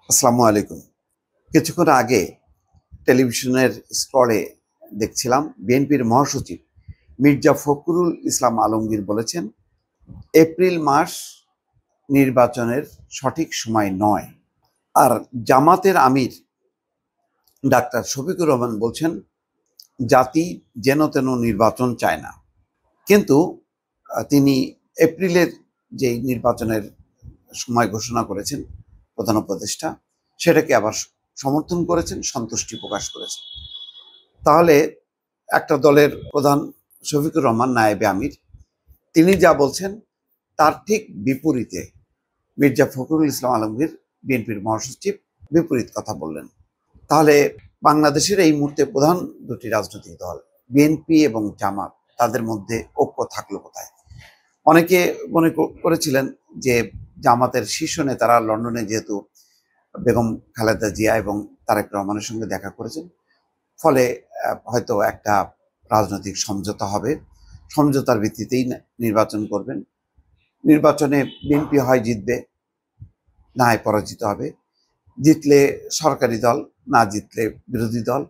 আসসালামু আলাইকুম। কিছুক্ষণ আগে টেলিভিশনের স্ক্রলে দেখছিলাম বিএনপির মহাসচিব মির্জা ফখরুল ইসলাম আলমগীর বলেছেন, এপ্রিল মাস নির্বাচনের সঠিক সময় নয়। আর জামাতের আমির ডাক্তার শফিকুর রহমান বলছেন, জাতি যেন তেন নির্বাচন চায় না। কিন্তু তিনি এপ্রিলের যে নির্বাচনের সময় ঘোষণা করেছেন প্রধান উপদেষ্টা, সেটাকে আবার সমর্থন করেছেন, সন্তুষ্টি প্রকাশ করেছেন। তাহলে একটা দলের প্রধান শফিকুর রহমান নায়েবে আমির, তিনি যা বলছেন তার ঠিক বিপরীতে মির্জা ফখরুল ইসলাম আলমগীর বিএনপির মহাসচিব বিপরীত কথা বললেন। তাহলে বাংলাদেশের এই মুহূর্তে প্রধান দুটি রাজনৈতিক দল বিএনপি এবং জামাত, তাদের মধ্যে ঐক্য থাকলো কোথায়? অনেকে মনে করেছিলেন যে জামাতের শীর্ষ নেতারা লন্ডনে যেহেতু বেগম খালেদা জিয়া এবং তারেক রহমানের সঙ্গে দেখা করেছেন, ফলে হয়তো একটা রাজনৈতিক সমঝোতা হবে, সমঝোতার ভিত্তিতেই নির্বাচন করবেন। নির্বাচনে বিএনপি হয় জিতবে, না হয় পরাজিত হবে। জিতলে সরকারি দল, না জিতলে বিরোধী দল।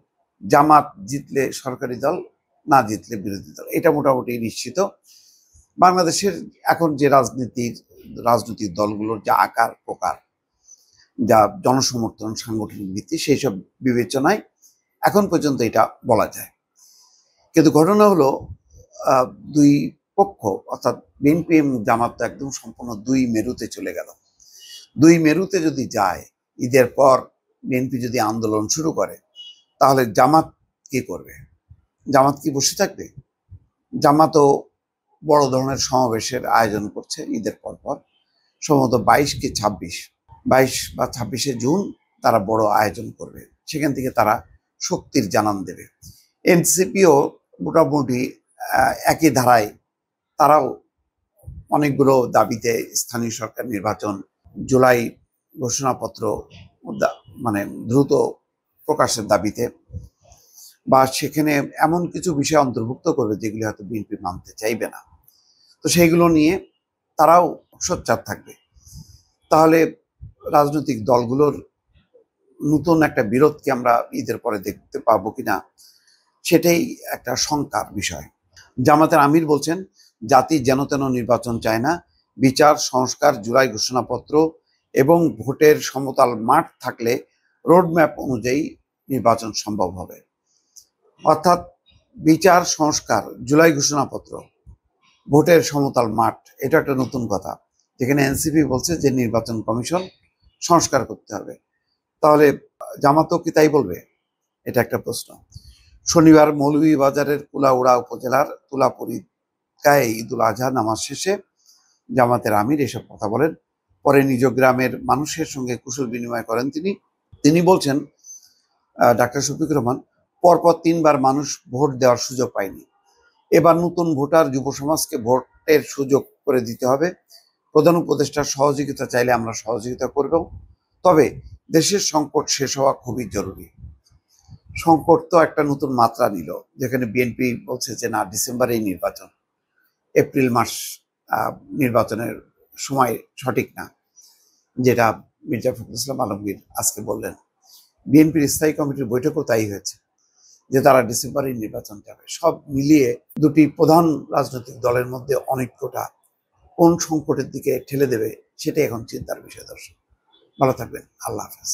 জামাত জিতলে সরকারি দল, না জিতলে বিরোধী দল। এটা মোটামুটি নিশ্চিত। বাংলাদেশের এখন যে রাজনৈতিক দলগুলোর যা আকার প্রকার, যা জনসমর্থন, সাংগঠনিক ভিত্তি, সেই সব বিবেচনায় এখন পর্যন্ত এটা বলা যায়। কিন্তু ঘটনা হলো, দুই পক্ষ অর্থাৎ বিএনপি এবং জামাত তো একদম সম্পূর্ণ দুই মেরুতে চলে গেল। দুই মেরুতে যদি যায়, ঈদের পর বিএনপি যদি আন্দোলন শুরু করে, তাহলে জামাত কি করবে? জামাত কি বসে থাকবে? জামাতও বড় ধরনের সমাবেশের আয়োজন করছে ঈদের পর পর, সম্ভবত 22 বা 26শে জুন তারা বড় আয়োজন করবে। সেখান থেকে তারা শক্তির জানান দেবে। এনসিপিও মোটামুটি একই ধারায়, তারাও অনেকগুলো দাবিতে, স্থানীয় সরকার নির্বাচন, জুলাই ঘোষণাপত্র মানে দ্রুত প্রকাশের দাবিতে, বা সেখানে এমন কিছু বিষয় অন্তর্ভুক্ত করবে যেগুলি হয়তো বিএনপি মানতে চাইবে না, তো সেইগুলো নিয়ে তারাও সোচ্চার থাকবে। তাহলে রাজনৈতিক দলগুলোর নতুন একটা বিরোধকে আমরা ঈদের পরে দেখতে পাবো কিনা, সেটাই একটা শঙ্কার বিষয়। জামাতের আমির বলছেন, জাতি যেন তেন নির্বাচন চায় না, বিচার, সংস্কার, জুলাই ঘোষণাপত্র এবং ভোটের সমতল মাঠ থাকলে রোডম্যাপ অনুযায়ী নির্বাচন সম্ভব হবে। অর্থাৎ বিচার, সংস্কার, জুলাই ঘোষণাপত্র, ভোটের সমতল মাঠ, এটা একটা নতুন কথা, যেখানে এনসিপি বলছে যে নির্বাচন কমিশন সংস্কার করতে হবে। তাহলে জামাতও কি তাই বলবে? এটা একটা প্রশ্ন। শনিবার মৌলভীবাজারের কুলাউড়া উপজেলার তুলাপরিকায় ঈদুল আজহা নামাজ শেষে জামাতের আমির এসব কথা বলেন। পরে নিজ গ্রামের মানুষের সঙ্গে কুশল বিনিময় করেন তিনি বলছেন, ডাক্তার শফিকুর রহমান, পরপর 3বার মানুষ ভোট দেওয়ার সুযোগ পায়নি। এবার নতুন ভোটার যুব সমাজকে ভোটের সুযোগ করে দিতে হবে। প্রধান উপদেষ্টার সহযোগিতা চাইলে আমরা সহযোগিতা করব, তবে দেশের সংকট শেষ হওয়া খুবই জরুরি। সংকট তো একটা নতুন মাত্রা নিল, যেখানে বিএনপি বলছে যে না, ডিসেম্বরেই নির্বাচন, এপ্রিল মাস নির্বাচনের সময় সঠিক না, যেটা মির্জা ফখরুল ইসলাম আলমগীর আজকে বললেন। বিএনপির স্থায়ী কমিটির বৈঠকও তাই হয়েছে যে তারা ডিসেম্বরেই নির্বাচন যাবে। সব মিলিয়ে দুটি প্রধান রাজনৈতিক দলের মধ্যে অনৈক্যটা কোন সংকটের দিকে ঠেলে দেবে, সেটাই এখন চিন্তার বিষয়। দর্শক, ভালো থাকবেন। আল্লাহ হাফেজ।